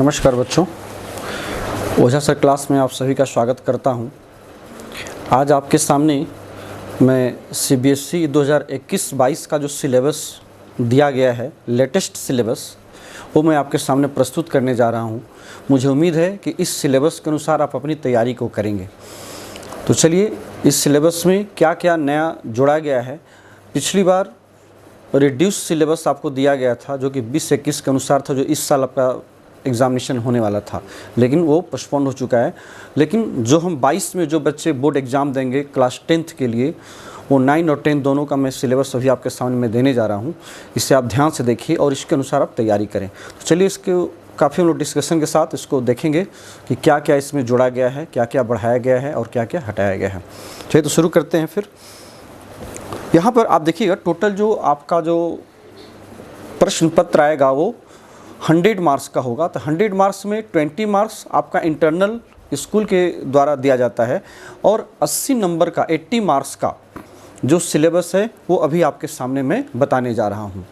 नमस्कार बच्चों, ओझा sir class में आप सभी का स्वागत करता हूं। आज आपके सामने मैं CBSE 2021-22 का जो सिलेबस दिया गया है, लेटेस्ट सिलेबस, वो मैं आपके सामने प्रस्तुत करने जा रहा हूं। मुझे उम्मीद है कि इस सिलेबस के अनुसार आप अपनी तैयारी को करेंगे। तो चलिए, इस सिलेबस में क्या क्या नया जोड़ा गया है। पिछली बार रिड्यूस सिलेबस आपको दिया गया था जो कि 20-21 के अनुसार था, जो इस साल आपका एग्ज़ामिनेशन होने वाला था, लेकिन वो पोस्टपोन हो चुका है। लेकिन जो हम 22 में जो बच्चे बोर्ड एग्ज़ाम देंगे क्लास 10th के लिए, वो 9 और 10 दोनों का मैं सिलेबस अभी आपके सामने में देने जा रहा हूँ। इसे आप ध्यान से देखिए और इसके अनुसार आप तैयारी करें। तो चलिए, इसके काफ़ी हम लोग डिस्कशन के साथ इसको देखेंगे कि क्या क्या इसमें जोड़ा गया है, क्या क्या बढ़ाया गया है और क्या क्या हटाया गया है। चलिए, तो शुरू करते हैं। फिर यहाँ पर आप देखिएगा, टोटल जो आपका जो प्रश्न पत्र आएगा वो 100 मार्क्स का होगा। तो 100 मार्क्स में 20 मार्क्स आपका इंटरनल स्कूल के द्वारा दिया जाता है और 80 नंबर का 80 मार्क्स का जो सिलेबस है वो अभी आपके सामने मैं बताने जा रहा हूँ।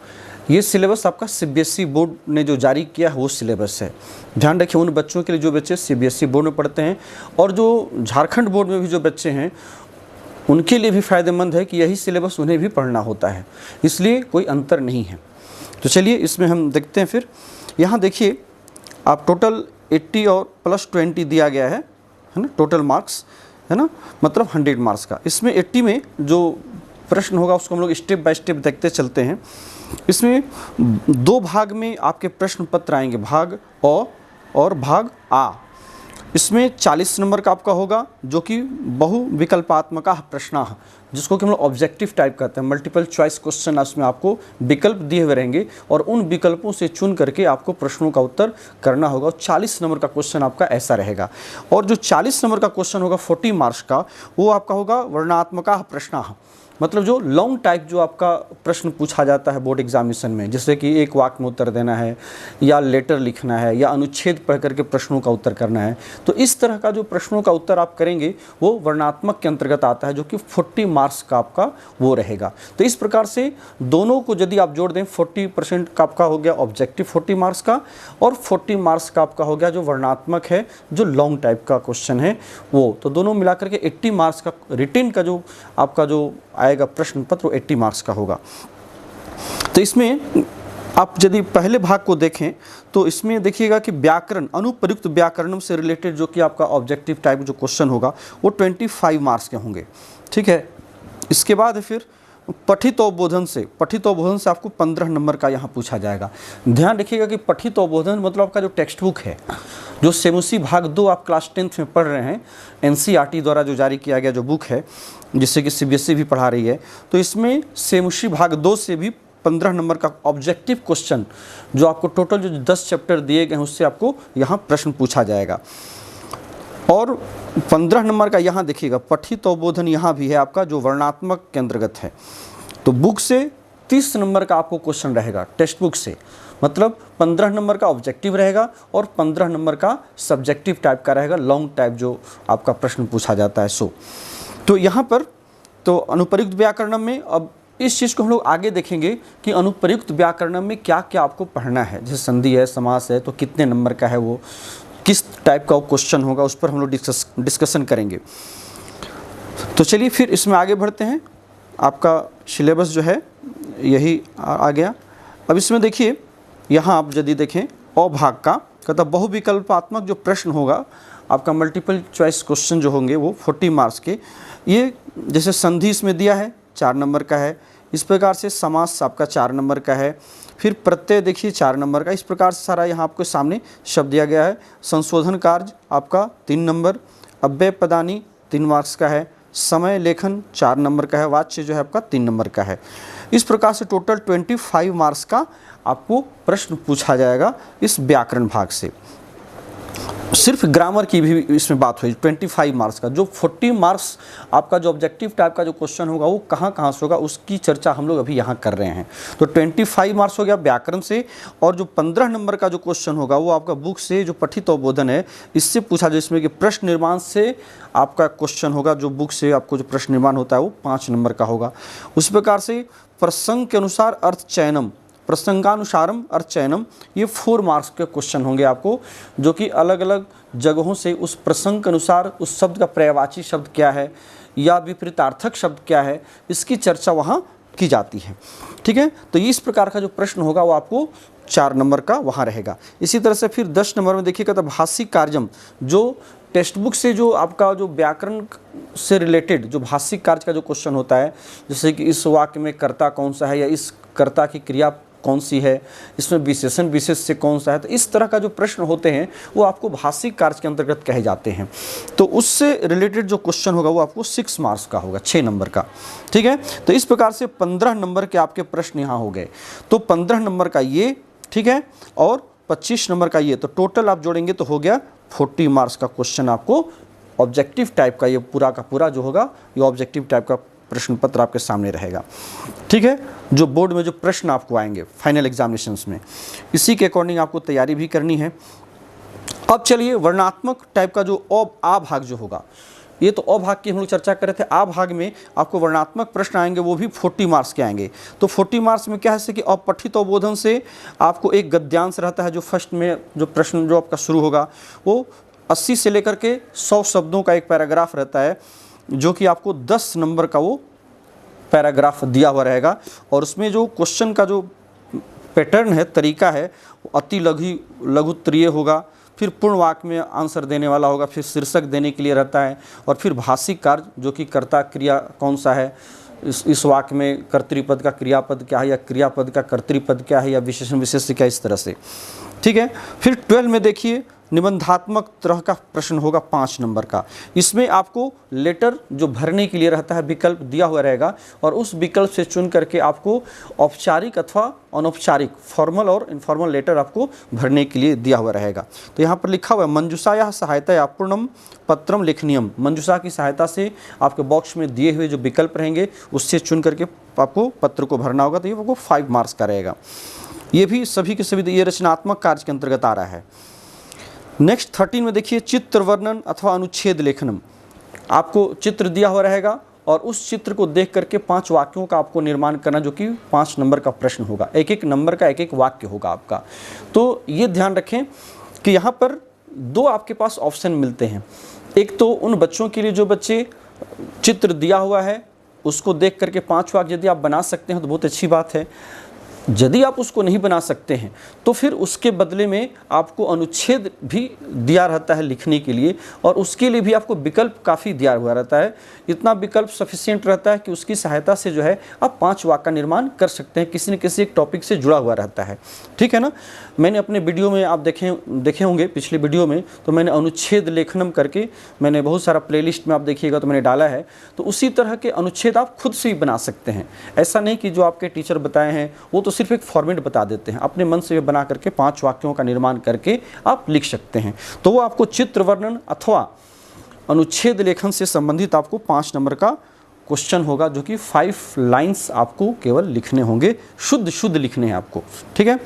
ये सिलेबस आपका CBSE बोर्ड ने जो जारी किया है वो सिलेबस है। ध्यान रखिए, उन बच्चों के लिए जो बच्चे CBSE बोर्ड में पढ़ते हैं और जो झारखंड बोर्ड में भी जो बच्चे हैं उनके लिए भी फ़ायदेमंद है कि यही सिलेबस उन्हें भी पढ़ना होता है, इसलिए कोई अंतर नहीं है। तो चलिए, इसमें हम देखते हैं। फिर यहाँ देखिए, आप टोटल 80 और प्लस 20 दिया गया है ना, टोटल मार्क्स है ना, मतलब 100 मार्क्स का। इसमें 80 में जो प्रश्न होगा उसको हम लोग स्टेप बाय स्टेप देखते चलते हैं। इसमें 2 भाग में आपके प्रश्न पत्र आएंगे, भाग अ और भाग आ। इसमें 40 नंबर का आपका होगा जो कि बहुविकल्पात्मक प्रश्न, जिसको कि हम लोग ऑब्जेक्टिव टाइप कहते हैं। मल्टीपल चॉइस क्वेश्चन, उसमें आपको विकल्प दिए हुए रहेंगे और उन विकल्पों से चुन करके आपको प्रश्नों का उत्तर करना होगा। 40 नंबर का क्वेश्चन आपका ऐसा रहेगा। और जो 40 नंबर का क्वेश्चन होगा 40 मार्क्स का, वो आपका होगा वर्णनात्मक प्रश्न, मतलब जो लॉन्ग टाइप जो आपका प्रश्न पूछा जाता है बोर्ड एग्जामिनेशन में, जैसे कि एक वाक्य में उत्तर देना है या लेटर लिखना है या अनुच्छेद पढ़ करके प्रश्नों का उत्तर करना है। तो इस तरह का जो प्रश्नों का उत्तर आप करेंगे वो वर्णनात्मक के अंतर्गत आता है, जो कि 40 मार्क्स का आपका वो रहेगा। तो इस प्रकार से दोनों को यदि आप जोड़ दें, 40% का आपका हो गया ऑब्जेक्टिव 40 मार्क्स का और 40 मार्क्स का आपका हो गया जो वर्णनात्मक है, जो लॉन्ग टाइप का क्वेश्चन है वो। तो दोनों मिलाकर के 80 मार्क्स का रिटेन का जो आपका जो आएगा प्रश्न पत्र, 80 मार्क्स का होगा। तो इसमें आप यदि पहले भाग को देखें तो इसमें देखिएगा कि व्याकरण, अनुप्रयुक्त व्याकरण से रिलेटेड जो कि आपका ऑब्जेक्टिव टाइप जो क्वेश्चन होगा वो 25 मार्क्स के होंगे। ठीक है। इसके बाद फिर पठित अवबोधन से आपको 15 नंबर का यहाँ पूछा जाएगा। ध्यान रखिएगा कि पठित अवबोधन मतलब आपका जो टेक्स्ट बुक है, जो सेमुसी भाग 2 आप क्लास 10th में पढ़ रहे हैं, NCERT द्वारा जो जारी किया गया जो बुक है, जिससे कि CBSE भी पढ़ा रही है, तो इसमें सेमुसी भाग 2 से भी 15 नंबर का ऑब्जेक्टिव क्वेश्चन, जो आपको टोटल जो 10 चैप्टर दिए गए हैं उससे आपको यहाँ प्रश्न पूछा जाएगा। और 15 नंबर का यहाँ देखिएगा पठित अवबोधन यहाँ भी है आपका, जो वर्णनात्मक के अंतर्गत है। तो बुक से 30 नंबर का आपको क्वेश्चन रहेगा, टेक्स्ट बुक से, मतलब 15 नंबर का ऑब्जेक्टिव रहेगा और 15 नंबर का सब्जेक्टिव टाइप का रहेगा, लॉन्ग टाइप जो आपका प्रश्न पूछा जाता है सो। तो यहाँ पर तो अनुप्रयुक्त व्याकरण में अब इस चीज़ को हम लोग आगे देखेंगे कि अनुप्रयुक्त व्याकरण में क्या क्या आपको पढ़ना है। जैसे संधि है, समास है, तो कितने नंबर का है, वो किस टाइप का क्वेश्चन होगा, उस पर हम लोग डिस्कशन करेंगे। तो चलिए फिर इसमें आगे बढ़ते हैं। आपका सिलेबस जो है यही आ गया। अब इसमें देखिए, यहाँ आप यदि देखें अ भाग का कहता बहुविकल्पात्मक जो प्रश्न होगा आपका, मल्टीपल चॉइस क्वेश्चन जो होंगे वो 40 मार्क्स के। ये जैसे संधि इसमें दिया है 4 नंबर का है, इस प्रकार से समास आपका 4 नंबर का है, फिर प्रत्यय देखिए 4 नंबर का, इस प्रकार से सारा यहाँ आपके सामने शब्द दिया गया है। संशोधन कार्य आपका 3 नंबर, अव्यय पदानी 3 मार्क्स का है, समय लेखन 4 नंबर का है, वाच्य जो है आपका 3 नंबर का है। इस प्रकार से टोटल 25 मार्क्स का आपको प्रश्न पूछा जाएगा इस व्याकरण भाग से। सिर्फ ग्रामर की भी इसमें बात हुई 25 मार्क्स का। जो 40 मार्क्स आपका जो ऑब्जेक्टिव टाइप का जो क्वेश्चन होगा वो कहाँ कहाँ से होगा उसकी चर्चा हम लोग अभी यहाँ कर रहे हैं। तो 25 मार्क्स हो गया व्याकरण से, और जो 15 नंबर का जो क्वेश्चन होगा वो आपका बुक से जो पठित अवबोधन है इससे पूछा जाए, जिसमें कि प्रश्न निर्माण से आपका क्वेश्चन होगा। जो बुक से आपको जो प्रश्न निर्माण होता है वो 5 नंबर का होगा। उस प्रकार से प्रसंग के अनुसार अर्थ चयनम प्रसंगानुसारम और चयनम, ये 4 मार्क्स के क्वेश्चन होंगे आपको, जो कि अलग अलग जगहों से उस प्रसंग के अनुसार उस शब्द का पर्यायवाची शब्द क्या है या विपरीतार्थक शब्द क्या है, इसकी चर्चा वहाँ की जाती है। ठीक है, तो इस प्रकार का जो प्रश्न होगा वो आपको 4 नंबर का वहाँ रहेगा। इसी तरह से फिर 10 नंबर में देखिएगा, तो भाषिक कार्यम, जो टेक्स्ट बुक से जो आपका जो व्याकरण से रिलेटेड जो भाषिक कार्य का जो क्वेश्चन होता है, जैसे कि इस वाक्य में कर्ता कौन सा है या इस कर्ता की क्रिया कौन सी है, इसमें विशेषण विशेष से कौन सा है, तो इस तरह का जो प्रश्न होते हैं वो आपको भाषिक कार्य के अंतर्गत कहे जाते हैं। तो उससे रिलेटेड जो क्वेश्चन होगा वो आपको 6 मार्क्स का होगा, 6 नंबर का। ठीक है, तो इस प्रकार से 15 नंबर के आपके प्रश्न यहाँ हो गए। तो 15 नंबर का ये, ठीक है, और 25 नंबर का ये, तो टोटल आप जोड़ेंगे तो हो गया 40 मार्क्स का क्वेश्चन आपको ऑब्जेक्टिव टाइप का, ये पूरा का पूरा जो होगा ये ऑब्जेक्टिव टाइप का प्रश्न पत्र आपके सामने रहेगा। ठीक है, जो बोर्ड में जो प्रश्न आपको आएंगे फाइनल एग्जामिनेशंस में, इसी के अकॉर्डिंग आपको तैयारी भी करनी है। अब चलिए वर्णात्मक टाइप का जो आ भाग जो होगा, ये तो अ भाग की हम लोग चर्चा कर रहे थे। आ भाग में आपको वर्णात्मक प्रश्न आएंगे, वो भी 40 मार्क्स के आएंगे। तो 40 मार्क्स में क्या है कि अपठित अवबोधन से आपको एक गद्यांश रहता है, जो फर्स्ट में जो प्रश्न जो आपका शुरू होगा वो 80 से लेकर के 100 शब्दों का एक पैराग्राफ रहता है, जो कि आपको 10 नंबर का वो पैराग्राफ दिया हुआ रहेगा। और उसमें जो क्वेश्चन का जो पैटर्न है, तरीका है, वो अति लघुत्तरीय होगा, फिर पूर्ण वाक्य में आंसर देने वाला होगा, फिर शीर्षक देने के लिए रहता है, और फिर भाषिक कार्य जो कि कर्ता क्रिया कौन सा है, इस वाक्य में कर्तृपद का क्रियापद क्या है या क्रियापद का कर्तृपद क्या है या विशेषण विशेष क्या, इस तरह से। ठीक है, फिर 12 में देखिए निबंधात्मक तरह का प्रश्न होगा 5 नंबर का। इसमें आपको लेटर जो भरने के लिए रहता है विकल्प दिया हुआ रहेगा, और उस विकल्प से चुन करके आपको औपचारिक अथवा अनौपचारिक फॉर्मल और इनफॉर्मल लेटर आपको भरने के लिए दिया हुआ रहेगा। तो यहाँ पर लिखा हुआ है मंजूषाया सहायता पूर्णम पत्रम लेखनीयम, मंजूषा की सहायता से आपके बॉक्स में दिए हुए जो विकल्प रहेंगे उससे चुन करके आपको पत्र को भरना होगा। तो ये आपको 5 मार्क्स का रहेगा। ये भी सभी के सभी ये रचनात्मक कार्य के अंतर्गत आ रहा है। नेक्स्ट 13 में देखिए चित्र वर्णन अथवा अनुच्छेद लेखनम, आपको चित्र दिया हुआ रहेगा और उस चित्र को देख करके 5 वाक्यों का आपको निर्माण करना, जो कि 5 नंबर का प्रश्न होगा। एक एक नंबर का एक एक वाक्य होगा आपका। तो ये ध्यान रखें कि यहाँ पर 2 आपके पास ऑप्शन मिलते हैं। एक तो उन बच्चों के लिए जो बच्चे चित्र दिया हुआ है उसको देख करके 5 वाक्य यदि आप बना सकते हैं तो बहुत अच्छी बात है। यदि आप उसको नहीं बना सकते हैं तो फिर उसके बदले में आपको अनुच्छेद भी दिया रहता है लिखने के लिए, और उसके लिए भी आपको विकल्प काफ़ी दिया हुआ रहता है। इतना विकल्प सफिशिएंट रहता है कि उसकी सहायता से जो है आप 5 वाक्य का निर्माण कर सकते हैं, किसी न किसी एक टॉपिक से जुड़ा हुआ रहता है। ठीक है ना, मैंने अपने वीडियो में आप देखे होंगे पिछले वीडियो में, तो मैंने अनुच्छेद लेखनम करके मैंने बहुत सारा प्लेलिस्ट में आप देखिएगा तो मैंने डाला है। तो उसी तरह के अनुच्छेद आप खुद से ही बना सकते हैं। ऐसा नहीं कि जो आपके टीचर बताए हैं वो तो सिर्फ एक फॉर्मेट बता देते हैं, अपने मन से बना करके 5 वाक्यों का निर्माण करके आप लिख सकते हैं। तो वो आपको चित्र वर्णन अथवा अनुच्छेद लेखन से संबंधित आपको 5 नंबर का क्वेश्चन होगा, जो कि 5 लाइन्स आपको केवल लिखने होंगे, शुद्ध लिखने हैं आपको। ठीक है,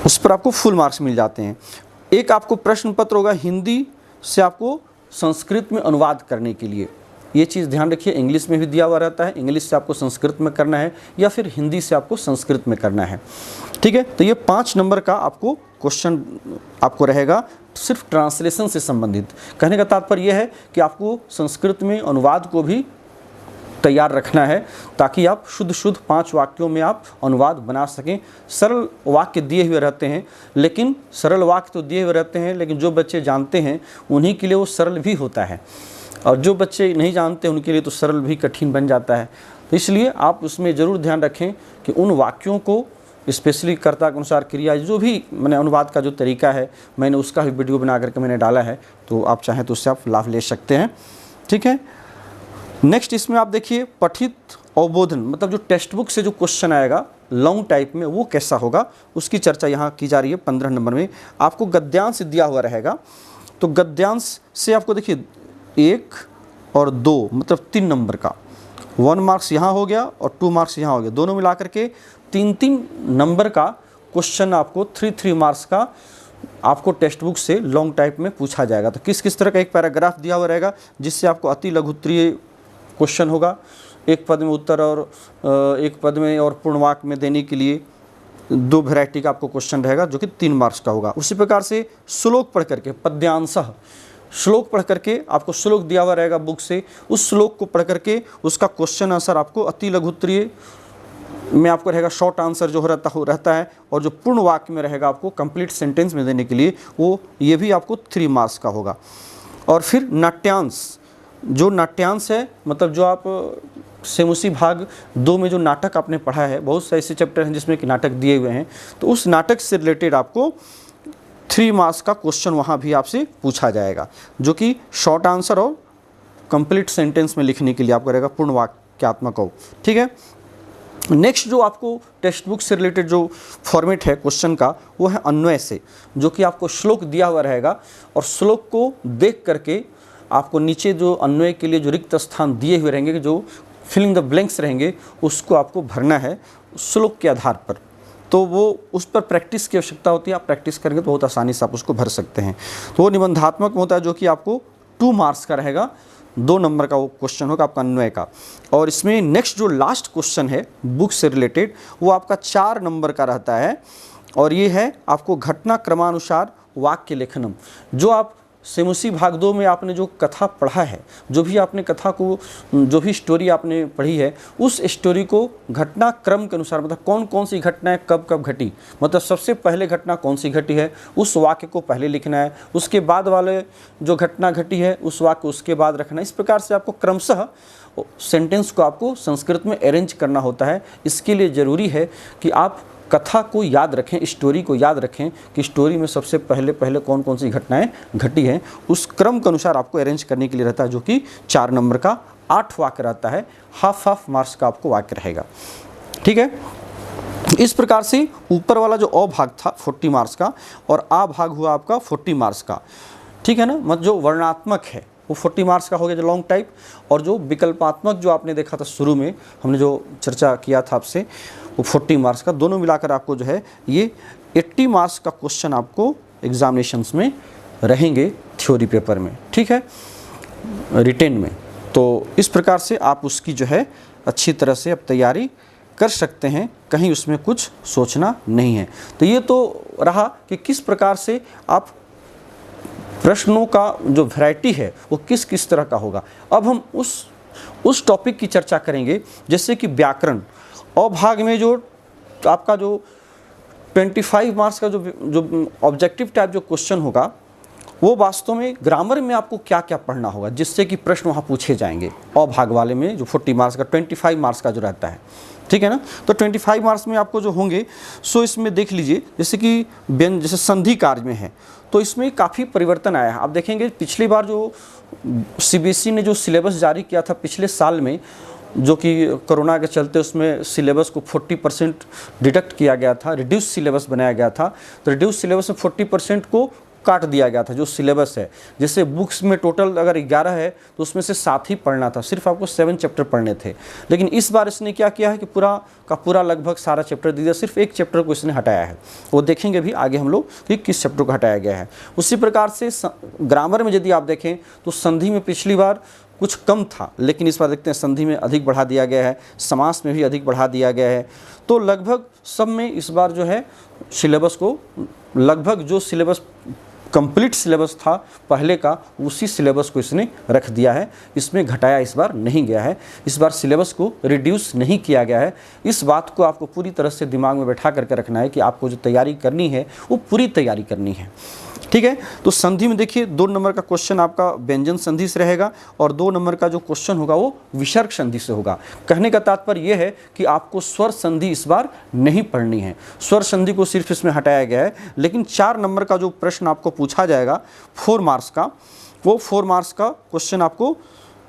उस पर आपको फुल मार्क्स मिल जाते हैं। एक आपको प्रश्न पत्र होगा हिंदी से आपको संस्कृत में अनुवाद करने के लिए। ये चीज़ ध्यान रखिए, इंग्लिश में भी दिया हुआ रहता है, इंग्लिश से आपको संस्कृत में करना है या फिर हिंदी से आपको संस्कृत में करना है। ठीक है, तो ये 5 नंबर का आपको क्वेश्चन आपको रहेगा सिर्फ ट्रांसलेशन से संबंधित। कहने का तात्पर्य यह है कि आपको संस्कृत में अनुवाद को भी तैयार रखना है, ताकि आप शुद्ध 5 वाक्यों में आप अनुवाद बना सकें। सरल वाक्य दिए हुए रहते हैं, लेकिन सरल वाक्य तो दिए हुए रहते हैं, लेकिन जो बच्चे जानते हैं उन्हीं के लिए वो सरल भी होता है, और जो बच्चे नहीं जानते उनके लिए तो सरल भी कठिन बन जाता है। तो इसलिए आप उसमें ज़रूर ध्यान रखें कि उन वाक्यों को स्पेशली कर्ता के अनुसार क्रिया, जो भी मैंने अनुवाद का जो तरीका है मैंने उसका भी वीडियो बना करके मैंने डाला है, तो आप चाहें तो उससे आप लाभ ले सकते हैं। ठीक है, नेक्स्ट इसमें आप देखिए पठित अवबोधन, मतलब जो टेक्स्ट बुक से जो क्वेश्चन आएगा लॉन्ग टाइप में वो कैसा होगा उसकी चर्चा यहाँ की जा रही है। 15 नंबर में आपको गद्यांश दिया हुआ रहेगा। तो गद्यांश से आपको देखिए 1 और 2 मतलब 3 नंबर का 1 मार्क्स यहाँ हो गया और 2 मार्क्स यहाँ हो गया, दोनों मिला करके 3 नंबर का क्वेश्चन आपको 3 मार्क्स का आपको टेक्स्ट बुक से लॉन्ग टाइप में पूछा जाएगा। तो किस तरह का एक पैराग्राफ दिया हुआ रहेगा जिससे आपको अति लघुत्तरीय क्वेश्चन होगा, एक पद में उत्तर और एक पद में और पूर्ण वाक्य में देने के लिए 2 वैरायटी का आपको क्वेश्चन रहेगा जो कि 3 मार्क्स का होगा। उसी प्रकार से श्लोक पढ़ करके, पद्यांशः, श्लोक पढ़ करके आपको श्लोक दिया हुआ रहेगा बुक से, उस श्लोक को पढ़ करके उसका क्वेश्चन आंसर आपको अति लघु उत्तरीय में आपको रहेगा, शॉर्ट आंसर जो रहता है, और जो पूर्ण वाक्य में रहेगा आपको कंप्लीट सेंटेंस में देने के लिए, वो ये भी आपको 3 मार्क्स का होगा। और फिर नाट्यांश, जो नाट्यांश है मतलब जो आप सेमुसी भाग 2 में जो नाटक आपने पढ़ा है, बहुत से ऐसे चैप्टर हैं जिसमें कि नाटक दिए हुए हैं, तो उस नाटक से रिलेटेड आपको 3 मार्क्स का क्वेश्चन वहाँ भी आपसे पूछा जाएगा, जो कि शॉर्ट आंसर और कंप्लीट सेंटेंस में लिखने के लिए आपको रहेगा, पूर्ण वाक्यात्मक हो। ठीक है। नेक्स्ट जो आपको टेक्स्ट बुक से रिलेटेड जो फॉर्मेट है क्वेश्चन का, वो है अन्वय से, जो कि आपको श्लोक दिया हुआ रहेगा और श्लोक को देख करके आपको नीचे जो अन्वय के लिए जो रिक्त स्थान दिए हुए रहेंगे, जो फिलिंग द ब्लैंक्स रहेंगे, उसको आपको भरना है श्लोक के आधार पर। तो वो उस पर प्रैक्टिस की आवश्यकता होती है, आप प्रैक्टिस करेंगे तो बहुत आसानी से आप उसको भर सकते हैं। तो वो निबंधात्मक होता है जो कि आपको 2 मार्क्स का रहेगा, 2 नंबर का वो क्वेश्चन होगा आपका अन्वय का। और इसमें नेक्स्ट जो लास्ट क्वेश्चन है बुक से रिलेटेड, वो आपका 4 नंबर का रहता है, और ये है आपको घटना क्रमानुसार वाक्य लेखनम। जो आप सेमुसी भाग 2 में आपने जो कथा पढ़ा है, जो भी आपने कथा को, जो भी स्टोरी आपने पढ़ी है, उस स्टोरी को घटना क्रम के अनुसार, मतलब कौन कौन सी घटनाएं कब कब घटी, मतलब सबसे पहले घटना कौन सी घटी है उस वाक्य को पहले लिखना है, उसके बाद वाले जो घटना घटी है उस वाक्य उसके बाद रखना है। इस प्रकार से आपको क्रमशः सेंटेंस को आपको संस्कृत में अरेंज करना होता है। इसके लिए ज़रूरी है कि आप कथा को याद रखें, स्टोरी को याद रखें कि स्टोरी में सबसे पहले कौन कौन सी घटनाएं घटी हैं, उस क्रम के अनुसार आपको अरेंज करने के लिए रहता है, जो कि 4 नंबर का 8 वाक्य रहता है, हाफ मार्क्स का आपको वाक्य रहेगा। ठीक है। इस प्रकार से ऊपर वाला जो अ भाग था 40 मार्क्स का, और आ भाग हुआ आपका 40 मार्क्स का। ठीक है ना, मतलब जो वर्णात्मक है वो 40 मार्क्स का हो गया, जो लॉन्ग टाइप, और जो विकल्पात्मक जो आपने देखा था शुरू में हमने जो चर्चा किया था आपसे, वो 40 मार्क्स का। दोनों मिलाकर आपको जो है ये 80 मार्क्स का क्वेश्चन आपको एग्जामिनेशंस में रहेंगे थ्योरी पेपर में। ठीक है, रिटेन में। तो इस प्रकार से आप उसकी जो है अच्छी तरह से अब तैयारी कर सकते हैं, कहीं उसमें कुछ सोचना नहीं है। तो ये तो रहा कि किस प्रकार से आप प्रश्नों का जो वैरायटी है वो किस किस तरह का होगा। अब हम उस टॉपिक की चर्चा करेंगे, जैसे कि व्याकरण। और भाग में जो आपका जो 25 मार्क्स का जो ऑब्जेक्टिव टाइप जो क्वेश्चन होगा, वो वास्तव में ग्रामर में आपको क्या क्या पढ़ना होगा, जिससे कि प्रश्न वहाँ पूछे जाएंगे। और भाग वाले में जो 40 मार्क्स का 25 मार्क्स का जो रहता है, ठीक है ना। तो 25 मार्क्स में आपको जो होंगे, सो इसमें देख लीजिए, जैसे कि जैसे संधि कार्य में है, तो इसमें काफ़ी परिवर्तन आया है। आप देखेंगे पिछली बार जो सीबीएसई ने जो सिलेबस जारी किया था पिछले साल में, जो कि कोरोना के चलते उसमें सिलेबस को 40% डिडक्ट किया गया था, रिड्यूस सिलेबस बनाया गया था। तो रिड्यूस सिलेबस में 40% को काट दिया गया था जो सिलेबस है। जैसे बुक्स में टोटल अगर 11 है तो उसमें से 7 ही पढ़ना था, सिर्फ आपको 7 चैप्टर पढ़ने थे। लेकिन इस बार इसने क्या किया है कि पूरा का पूरा लगभग सारा चैप्टर दे दिया, सिर्फ एक चैप्टर को इसने हटाया है। वो देखेंगे भी आगे हम लोग कि किस चैप्टर को हटाया गया है। उसी प्रकार से ग्रामर में यदि आप देखें तो संधि में पिछली बार कुछ कम था, लेकिन इस बार देखते हैं संधि में अधिक बढ़ा दिया गया है, समास में भी अधिक बढ़ा दिया गया है। तो लगभग सब में इस बार जो है सिलेबस को, लगभग जो सिलेबस कंप्लीट सिलेबस था पहले का, उसी सिलेबस को इसने रख दिया है। इसमें घटाया इस बार नहीं गया है, इस बार सिलेबस को रिड्यूस नहीं किया गया है। इस बात को आपको पूरी तरह से दिमाग में बैठा करके रखना है कि आपको जो तैयारी करनी है वो पूरी तैयारी करनी है। ठीक है। तो संधि में देखिए 2 नंबर का क्वेश्चन आपका व्यंजन संधि से रहेगा, और 2 नंबर का जो क्वेश्चन होगा वो विसर्ग संधि से होगा। कहने का तात्पर्य यह है कि आपको स्वर संधि इस बार नहीं पढ़नी है, स्वर संधि को सिर्फ इसमें हटाया गया है। लेकिन 4 नंबर का जो प्रश्न आपको पूछा जाएगा 4 मार्क्स का, वो 4 मार्क्स का क्वेश्चन आपको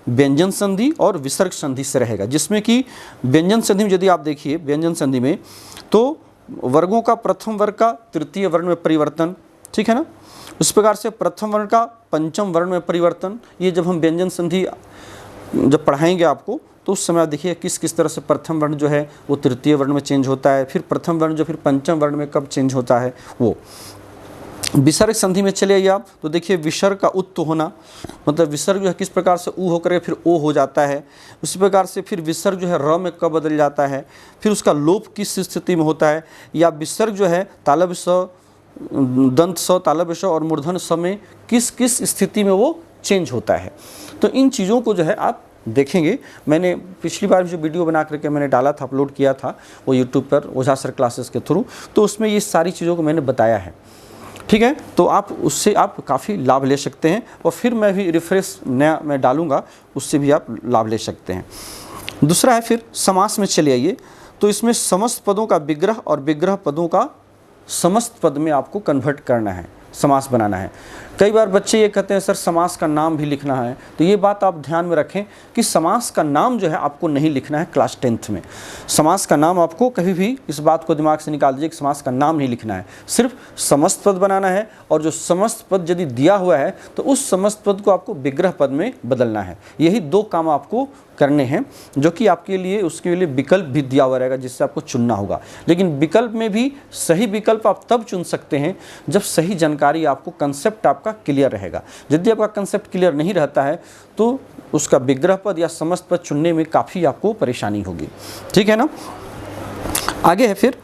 व्यंजन संधि और विसर्ग संधि से रहेगा। जिसमें कि व्यंजन संधि में यदि आप देखिए, व्यंजन संधि में तो वर्गों का प्रथम वर्ग का तृतीय वर्ण में परिवर्तन, ठीक है ना। उस प्रकार से प्रथम वर्ण का पंचम वर्ण में परिवर्तन, ये जब हम व्यंजन संधि जब पढ़ाएंगे आपको, तो उस समय आप देखिए किस किस तरह से प्रथम वर्ण जो है वो तृतीय वर्ण में चेंज होता है, फिर प्रथम वर्ण जो फिर पंचम वर्ण में कब चेंज होता है वो। विसर्ग संधि में चले आइए आप, तो देखिए विसर्ग का उत्त होना, मतलब विसर्ग जो है किस प्रकार से ऊ होकर फिर ओ हो जाता है, उसी प्रकार से फिर विसर्ग जो है र में क बदल जाता है, फिर उसका लोप किस स्थिति में होता है, या विसर्ग जो है तालव्य स, दंत स, तालव्य स और मूर्धन स में किस किस स्थिति में वो चेंज होता है। तो इन चीज़ों को जो है आप देखेंगे। मैंने पिछली बार जो वीडियो बना करके मैंने डाला था, अपलोड किया था वो यूट्यूब पर ओझा सर क्लासेस के थ्रू, तो उसमें ये सारी चीज़ों को मैंने बताया है, ठीक है। तो आप उससे आप काफ़ी लाभ ले सकते हैं, और फिर मैं भी रिफ्रेश नया मैं डालूंगा, उससे भी आप लाभ ले सकते हैं। दूसरा है फिर समास में चले आइए, तो इसमें समस्त पदों का विग्रह और विग्रह पदों का समस्त पद में आपको कन्वर्ट करना है, समास बनाना है। कई बार बच्चे ये कहते हैं सर समास का नाम भी लिखना है, तो ये बात आप ध्यान में रखें कि समास का नाम जो है आपको नहीं लिखना है क्लास 10th में। समास का नाम आपको कभी भी, इस बात को दिमाग से निकाल दीजिए कि समास का नाम नहीं लिखना है, सिर्फ समस्त पद बनाना है, और जो समस्त पद यदि दिया हुआ है तो उस समस्त पद को आपको विग्रह पद में बदलना है। यही 2 काम आपको करने हैं, जो कि आपके लिए उसके लिए विकल्प भी दिया हुआ रहेगा जिससे आपको चुनना होगा। लेकिन विकल्प में भी सही विकल्प आप तब चुन सकते हैं जब सही जानकारी आपको, कंसेप्ट आपका क्लियर रहेगा। यदि आपका कंसेप्ट क्लियर नहीं रहता है तो उसका विग्रह पद या समस्त पद चुनने में काफ़ी आपको परेशानी होगी, ठीक है ना। आगे है फिर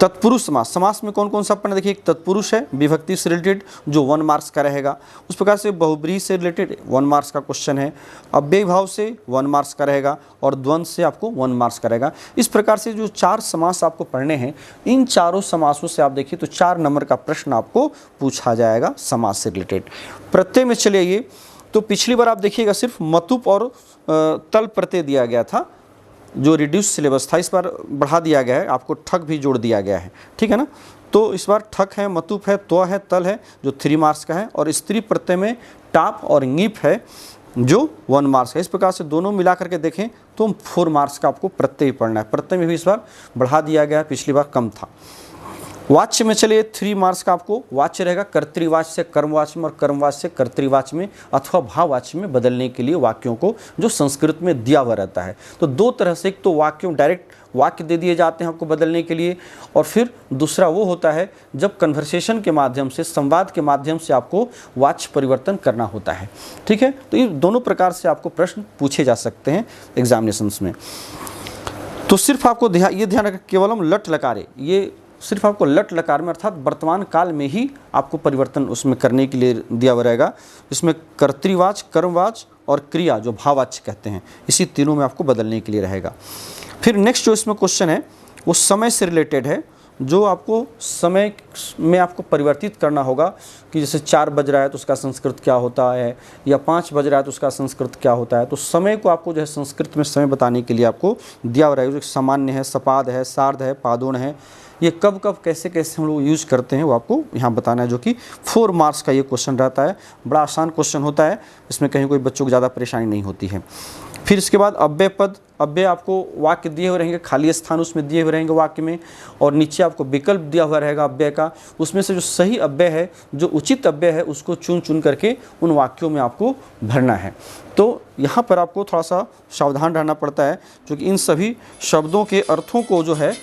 तत्पुरुष समास। समास में कौन कौन सा पढ़ना, देखिए एक तत्पुरुष है विभक्ति से रिलेटेड जो 1 मार्क्स का रहेगा, उस प्रकार से बहुब्रीहि से रिलेटेड 1 मार्क्स का क्वेश्चन है, अव्ययी भाव से 1 मार्क्स का रहेगा, और द्वंद्व से आपको 1 मार्क्स का रहेगा। इस प्रकार से जो 4 समास आपको पढ़ने हैं, इन चारों समासों से आप देखिए तो 4 नंबर का प्रश्न आपको पूछा जाएगा समास से रिलेटेड। प्रत्यय में चले आइए, तो पिछली बार आप देखिएगा सिर्फ मतुप और तल प्रत्यय दिया गया था, जो रिड्यूस सिलेबस था। इस बार बढ़ा दिया गया है, आपको ठक भी जोड़ दिया गया है, ठीक है ना। तो इस बार ठक है, मतुप है, त्व है, तल है जो 3 मार्क्स का है, और स्त्री प्रत्यय में टाप और ङीप है जो 1 मार्क्स का। इस प्रकार से दोनों मिला करके देखें तो 4 मार्क्स का आपको प्रत्यय पढ़ना है। प्रत्यय में भी इस बार बढ़ा दिया गया है, पिछली बार कम था। वाच्य में चलिए 3 मार्क्स का आपको वाच्य रहेगा, कर्तृवाच्य से कर्मवाच्य में और कर्मवाच्य से कर्तृवाच्य में अथवा भाववाच्य में बदलने के लिए वाक्यों को जो संस्कृत में दिया हुआ रहता है। तो 2 तरह से, एक तो वाक्यों डायरेक्ट वाक्य दे दिए जाते हैं आपको बदलने के लिए, और फिर दूसरा वो होता है जब कन्वर्सेशन के माध्यम से, संवाद के माध्यम से आपको वाच्य परिवर्तन करना होता है, ठीक है। तो ये दोनों प्रकार से आपको प्रश्न पूछे जा सकते हैं एग्जामिनेशंस में। तो सिर्फ आपको ये ध्यान रखें, केवलम लट लकारे, ये सिर्फ आपको लट लकार में अर्थात वर्तमान काल में ही आपको परिवर्तन उसमें करने के लिए दिया हुआ रहेगा। इसमें कर्तृवाच्य, कर्मवाच्य और क्रिया जो भाववाच्य कहते हैं, इसी तीनों में आपको बदलने के लिए रहेगा। फिर नेक्स्ट जो इसमें क्वेश्चन है वो समय से रिलेटेड है, जो आपको समय में आपको परिवर्तित करना होगा कि जैसे 4 बज रहा है तो उसका संस्कृत क्या होता है, या 5 बज रहा है तो उसका संस्कृत क्या होता है। तो समय को आपको जो है संस्कृत में समय बताने के लिए आपको दिया हुआ रहेगा, जो सामान्य है, सपाद है, सार्ध है, पादोण है, ये कब कब कैसे कैसे हम लोग यूज़ करते हैं वो आपको यहाँ बताना है, जो कि 4 मार्क्स का ये क्वेश्चन रहता है। बड़ा आसान क्वेश्चन होता है, इसमें कहीं कोई बच्चों को ज़्यादा परेशानी नहीं होती है। फिर इसके बाद अव्यय पद, अव्यय आपको वाक्य दिए हुए रहेंगे, खाली स्थान उसमें दिए हुए रहेंगे वाक्य में, और नीचे आपको विकल्प दिया हुआ रहेगा अव्यय का। उसमें से जो सही अव्यय है, जो उचित अव्यय है, उसको चुन चुन करके उन वाक्यों में आपको भरना है। तो यहाँ पर आपको थोड़ा सा सावधान रहना पड़ता है, क्योंकि इन सभी शब्दों के अर्थों को जो है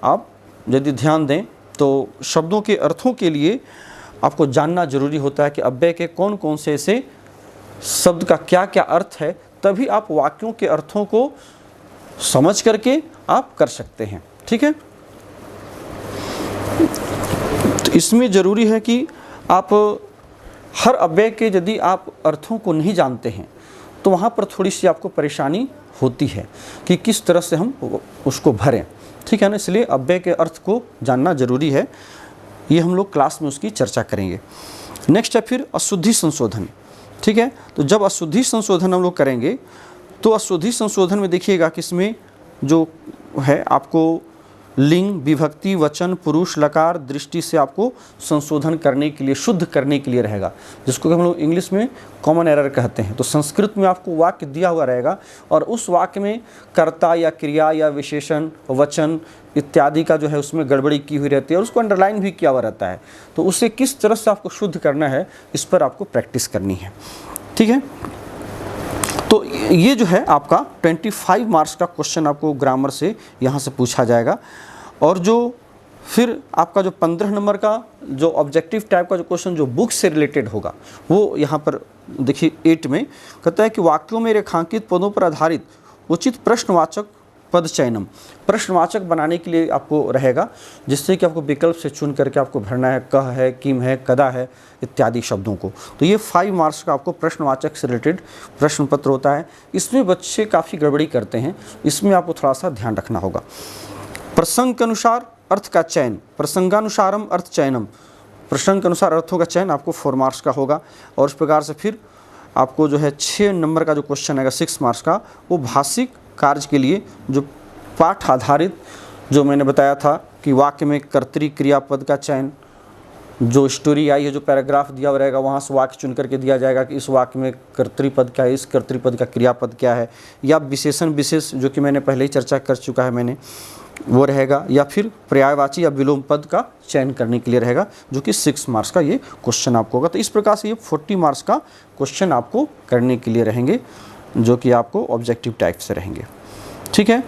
आप यदि ध्यान दें तो शब्दों के अर्थों के लिए आपको जानना जरूरी होता है कि अव्यय के कौन कौन से ऐसे शब्द का क्या क्या अर्थ है, तभी आप वाक्यों के अर्थों को समझ करके आप कर सकते हैं, ठीक है। तो इसमें ज़रूरी है कि आप हर अव्यय के यदि आप अर्थों को नहीं जानते हैं तो वहाँ पर थोड़ी सी आपको परेशानी होती है कि किस तरह से हम उसको भरें, ठीक है ना। इसलिए अव्यय के अर्थ को जानना जरूरी है, ये हम लोग क्लास में उसकी चर्चा करेंगे। नेक्स्ट है फिर अशुद्धि संशोधन, ठीक है। तो जब अशुद्धि संशोधन हम लोग करेंगे तो अशुद्धि संशोधन में देखिएगा कि इसमें जो है आपको लिंग, विभक्ति, वचन, पुरुष, लकार, दृष्टि से आपको संशोधन करने के लिए, शुद्ध करने के लिए रहेगा, जिसको हम लोग इंग्लिश में कॉमन एरर कहते हैं। तो संस्कृत में आपको वाक्य दिया हुआ रहेगा और उस वाक्य में कर्ता या क्रिया या विशेषण, वचन इत्यादि का जो है उसमें गड़बड़ी की हुई रहती है और उसको अंडरलाइन भी किया हुआ रहता है। तो उसे किस तरह से आपको शुद्ध करना है, इस पर आपको प्रैक्टिस करनी है, ठीक है। तो ये जो है आपका 25 मार्क्स का क्वेश्चन आपको ग्रामर से यहाँ से पूछा जाएगा। और जो फिर आपका जो 15 नंबर का जो ऑब्जेक्टिव टाइप का जो क्वेश्चन जो बुक से रिलेटेड होगा वो यहाँ पर देखिए 8 में कहता है कि वाक्यों में रेखांकित पदों पर आधारित उचित प्रश्नवाचक पद चयनम। प्रश्नवाचक बनाने के लिए आपको रहेगा, जिससे कि आपको विकल्प से चुन करके आपको भरना है कह है, किम है, कदा है इत्यादि शब्दों को। तो ये 5 मार्क्स का आपको प्रश्नवाचक से रिलेटेड प्रश्न पत्र होता है। इसमें बच्चे काफ़ी गड़बड़ी करते हैं, इसमें आपको थोड़ा सा ध्यान रखना होगा। प्रसंग के अनुसार अर्थ का चयन, प्रसंगानुसारम अर्थ चयनम, प्रसंग के अनुसार अर्थों का चयन आपको 4 मार्क्स का होगा। और इस प्रकार से फिर आपको जो है 6 नंबर का जो क्वेश्चन आएगा 6 मार्क्स का, वो भाषिक कार्य के लिए जो पाठ आधारित जो मैंने बताया था कि वाक्य में कर्तरी क्रियापद का चयन, जो स्टोरी आई है जो पैराग्राफ दिया हुआ रहेगा वहाँ से वाक्य चुन करके दिया जाएगा कि इस वाक्य में कर्तृपद क्या है, इस कर्तृपद का क्रियापद क्या है, या विशेषण विशेष जो कि मैंने पहले ही चर्चा कर चुका है मैंने वो रहेगा, या फिर पर्यायवाची या विलोम पद का चयन करने के लिए रहेगा, जो कि 6 मार्क्स का ये क्वेश्चन आपको होगा। तो इस प्रकार से ये 40 मार्क्स का क्वेश्चन आपको करने के लिए रहेंगे, जो कि आपको ऑब्जेक्टिव टाइप से रहेंगे। ठीक है,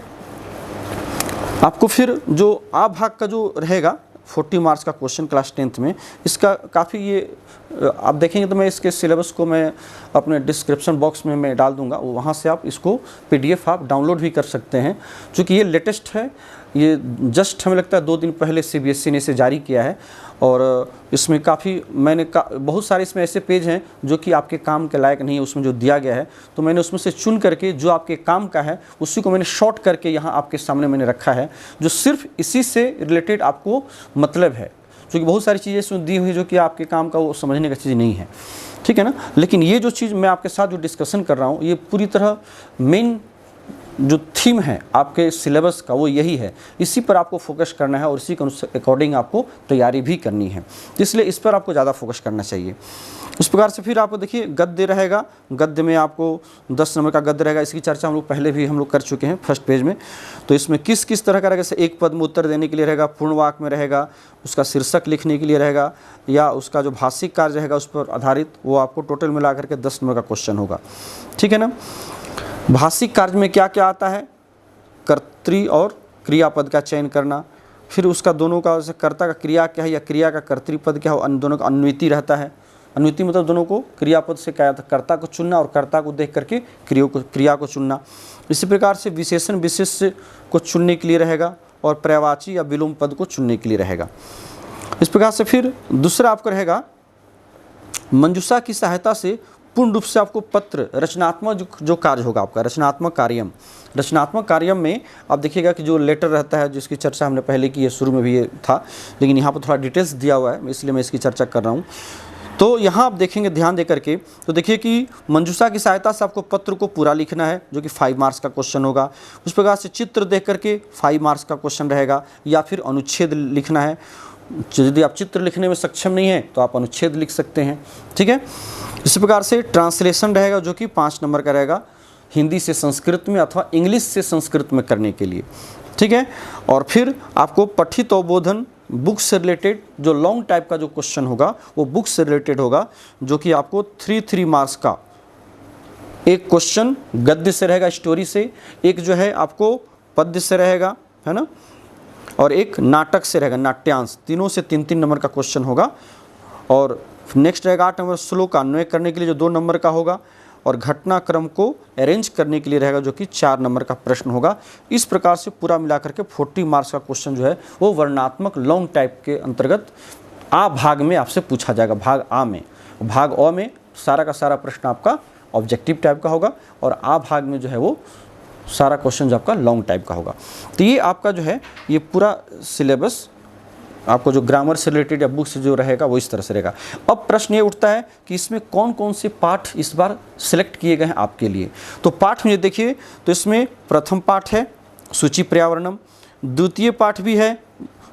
आपको फिर जो आ भाग का जो रहेगा 40 मार्क्स का क्वेश्चन क्लास 10th में, इसका काफ़ी ये आप देखेंगे तो मैं इसके सिलेबस को मैं अपने डिस्क्रिप्शन बॉक्स में मैं डाल दूंगा, वहाँ से आप इसको PDF आप डाउनलोड भी कर सकते हैं। चूँकि ये लेटेस्ट है, ये जस्ट हमें लगता है 2 दिन पहले CBSE ने इसे जारी किया है, और इसमें काफ़ी बहुत सारे इसमें ऐसे पेज हैं जो कि आपके काम के लायक नहीं है उसमें जो दिया गया है, तो मैंने उसमें से चुन करके जो आपके काम का है उसी को मैंने शॉर्ट करके यहाँ आपके सामने मैंने रखा है, जो सिर्फ इसी से रिलेटेड आपको मतलब है। क्योंकि बहुत सारी चीज़ें इसमें दी हुई जो कि आपके काम का वो समझने का चीज़ नहीं है, ठीक है ना। लेकिन ये जो चीज़ मैं आपके साथ जो डिस्कशन कर रहा हूँ, ये पूरी तरह मेन जो थीम है आपके सिलेबस का वो यही है, इसी पर आपको फोकस करना है और इसी के अकॉर्डिंग आपको तैयारी भी करनी है, इसलिए इस पर आपको ज़्यादा फोकस करना चाहिए। उस प्रकार से फिर आपको देखिए गद्य रहेगा, गद्य में आपको 10 नंबर का गद्य रहेगा। इसकी चर्चा हम लोग पहले भी कर चुके हैं फर्स्ट पेज में। तो इसमें किस किस तरह का रहेगा, जैसे एक पद में उत्तर देने के लिए रहेगा, पूर्ण वाक्य में रहेगा, उसका शीर्षक लिखने के लिए रहेगा, या उसका जो भाषिक कार्य रहेगा उस पर आधारित, वो आपको टोटल मिला करके 10 नंबर का क्वेश्चन होगा, ठीक है ना। भाषिक कार्य में क्या क्या आता है, कर्तृ और क्रियापद का चयन करना, फिर उसका दोनों का कर्ता का क्रिया क्या है या क्रिया का कर्तृपद क्या हो, दोनों का अन्विति रहता है। अन्विति मतलब दोनों को क्रियापद से क्या था, कर्ता को चुनना और कर्ता को देख करके क्रिया को चुनना। इसी प्रकार से विशेषण विशेष को चुनने के लिए रहेगा और पर्यायवाची या विलोम पद को चुनने के लिए रहेगा। इस प्रकार से फिर दूसरा आपका रहेगा मंजूषा की सहायता से पूर्ण रूप से आपको पत्र रचनात्मक जो कार्य होगा आपका रचनात्मक कार्यम में आप देखिएगा कि जो लेटर रहता है जिसकी चर्चा हमने पहले की है, शुरू में भी ये था, लेकिन यहाँ पर थोड़ा डिटेल्स दिया हुआ है इसलिए मैं इसकी चर्चा कर रहा हूँ। तो यहाँ आप देखेंगे ध्यान दे करके, तो देखिए कि मंजूषा की सहायता से आपको पत्र को पूरा लिखना है, जो कि 5 मार्क्स का क्वेश्चन होगा। उस प्रकार से चित्र देख करके 5 मार्क्स का क्वेश्चन रहेगा, या फिर अनुच्छेद लिखना है। यदि आप चित्र लिखने में सक्षम नहीं है तो आप अनुच्छेद लिख सकते हैं, ठीक है। इसी प्रकार से ट्रांसलेशन रहेगा, जो कि 5 नंबर का रहेगा, हिंदी से संस्कृत में अथवा इंग्लिश से संस्कृत में करने के लिए, ठीक है। और फिर आपको पठित अवबोधन बुक से रिलेटेड जो लॉन्ग टाइप का जो क्वेश्चन होगा वो बुक से रिलेटेड होगा, जो कि आपको 3 मार्क्स का एक क्वेश्चन गद्य से रहेगा, स्टोरी से, एक जो है आपको पद्य से रहेगा, है ना, और एक नाटक से रहेगा, नाट्यांश। तीनों से 3 नंबर का क्वेश्चन होगा। और नेक्स्ट रहेगा 8 नंबर श्लोक का अन्वय करने के लिए जो 2 नंबर का होगा, और घटनाक्रम को अरेंज करने के लिए रहेगा, जो कि 4 नंबर का प्रश्न होगा। इस प्रकार से पूरा मिलाकर के 40 मार्क्स का क्वेश्चन जो है वो वर्णात्मक लॉन्ग टाइप के अंतर्गत आ भाग में आपसे पूछा जाएगा। भाग आ में, भाग अ में सारा का सारा प्रश्न आपका ऑब्जेक्टिव टाइप का होगा, और आ भाग में जो है वो सारा क्वेश्चन जो आपका लॉन्ग टाइप का होगा। तो ये आपका जो है ये पूरा सिलेबस आपको जो ग्रामर से रिलेटेड या बुक से जो रहेगा वो इस तरह से रहेगा। अब प्रश्न ये उठता है कि इसमें कौन कौन से पाठ इस बार सिलेक्ट किए गए हैं आपके लिए। तो पाठ में देखिए, तो इसमें प्रथम पाठ है सूचि पर्यावरणम, द्वितीय पाठ भी है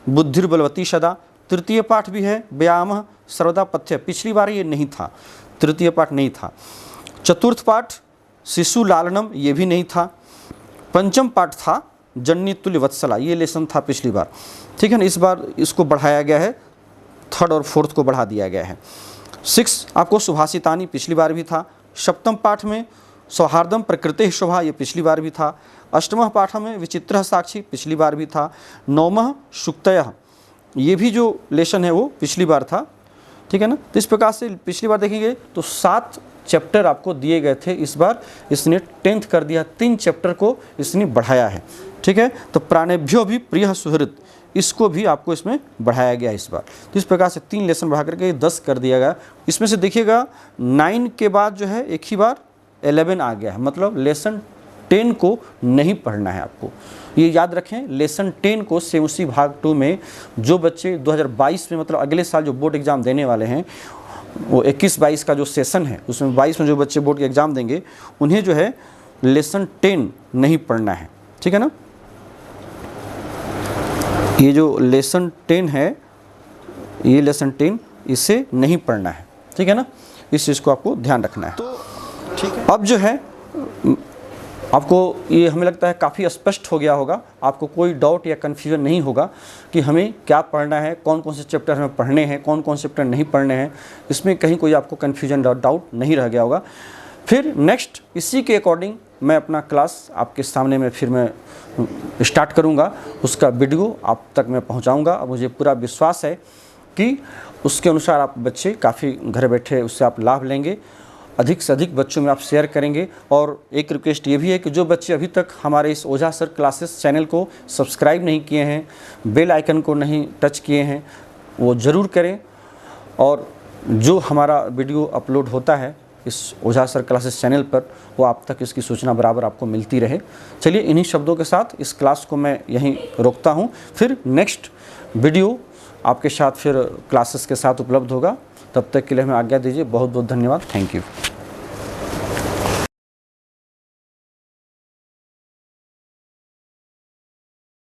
बुद्धिर्बलवती सदा, तृतीय पाठ भी है व्यायाम सर्वदा पथ्य, पिछली बार ये नहीं था, तृतीय पाठ नहीं था। चतुर्थ पाठ शिशु लालनम, ये भी नहीं था। पंचम पाठ था जननी तुल्य वत्सला, ये लेसन था पिछली बार, ठीक है ना। इस बार इसको बढ़ाया गया है, 3rd और 4th को बढ़ा दिया गया है। 6 आपको सुभाषितानी, पिछली बार भी था। सप्तम पाठ में सौहार्दम प्रकृति शोभा, ये पिछली बार भी था। अष्टम पाठ में विचित्र साक्षी, पिछली बार भी था। 9वां सुक्तयः, ये भी जो लेसन है वो पिछली बार था, ठीक है ना। तो इस प्रकार से पिछली बार देखेंगे तो 7 चैप्टर आपको दिए गए थे, इस बार इसने 10th कर दिया, 3 चैप्टर को इसने बढ़ाया है, ठीक है। तो प्राणेभ्यो भी प्रिय सुहृद, इसको भी आपको इसमें बढ़ाया गया इस बार। तो इस प्रकार से 3 लेसन बढ़ा करके 10 कर दिया गया। इसमें से देखिएगा 9 के बाद जो है एक ही बार 11 आ गया है, मतलब लेसन 10 को नहीं पढ़ना है आपको। ये याद रखें, लेसन 10 को सेवसी भाग 2 में जो बच्चे 2022 में, मतलब अगले साल जो बोर्ड एग्ज़ाम देने वाले हैं, वो 21-22 का जो सेशन है उसमें 22 में जो बच्चे बोर्ड के एग्ज़ाम देंगे उन्हें जो है लेसन 10 नहीं पढ़ना है, ठीक है ना। ये जो लेसन 10 है, ये लेसन 10 इसे नहीं पढ़ना है, ठीक है ना। इस चीज़ को आपको ध्यान रखना है। तो ठीक है, अब जो है आपको ये हमें लगता है काफ़ी स्पष्ट हो गया होगा, आपको कोई डाउट या कन्फ्यूजन नहीं होगा कि हमें क्या पढ़ना है, कौन कौन से चैप्टर हमें पढ़ने हैं, कौन कौन से चैप्टर नहीं पढ़ने हैं। इसमें कहीं कोई आपको कन्फ्यूजन डाउट नहीं रह गया होगा। फिर नेक्स्ट इसी के अकॉर्डिंग मैं अपना क्लास आपके सामने में फिर मैं स्टार्ट करूँगा, उसका वीडियो आप तक मैं पहुँचाऊँगा। अब मुझे पूरा विश्वास है कि उसके अनुसार आप बच्चे काफ़ी घर बैठे उससे आप लाभ लेंगे, अधिक से अधिक बच्चों में आप शेयर करेंगे। और एक रिक्वेस्ट ये भी है कि जो बच्चे अभी तक हमारे इस ओझा सर क्लासेस चैनल को सब्सक्राइब नहीं किए हैं, बेल आइकन को नहीं टच किए हैं, वो ज़रूर करें। और जो हमारा वीडियो अपलोड होता है इस ओझा सर क्लासेस चैनल पर, वो आप तक इसकी सूचना बराबर आपको मिलती रहे। चलिए, इन्हीं शब्दों के साथ इस क्लास को मैं यहीं रोकता हूँ। फिर नेक्स्ट वीडियो आपके साथ फिर क्लासेस के साथ उपलब्ध होगा। तब तक के लिए हमें आज्ञा दीजिए। बहुत बहुत धन्यवाद। Thank you.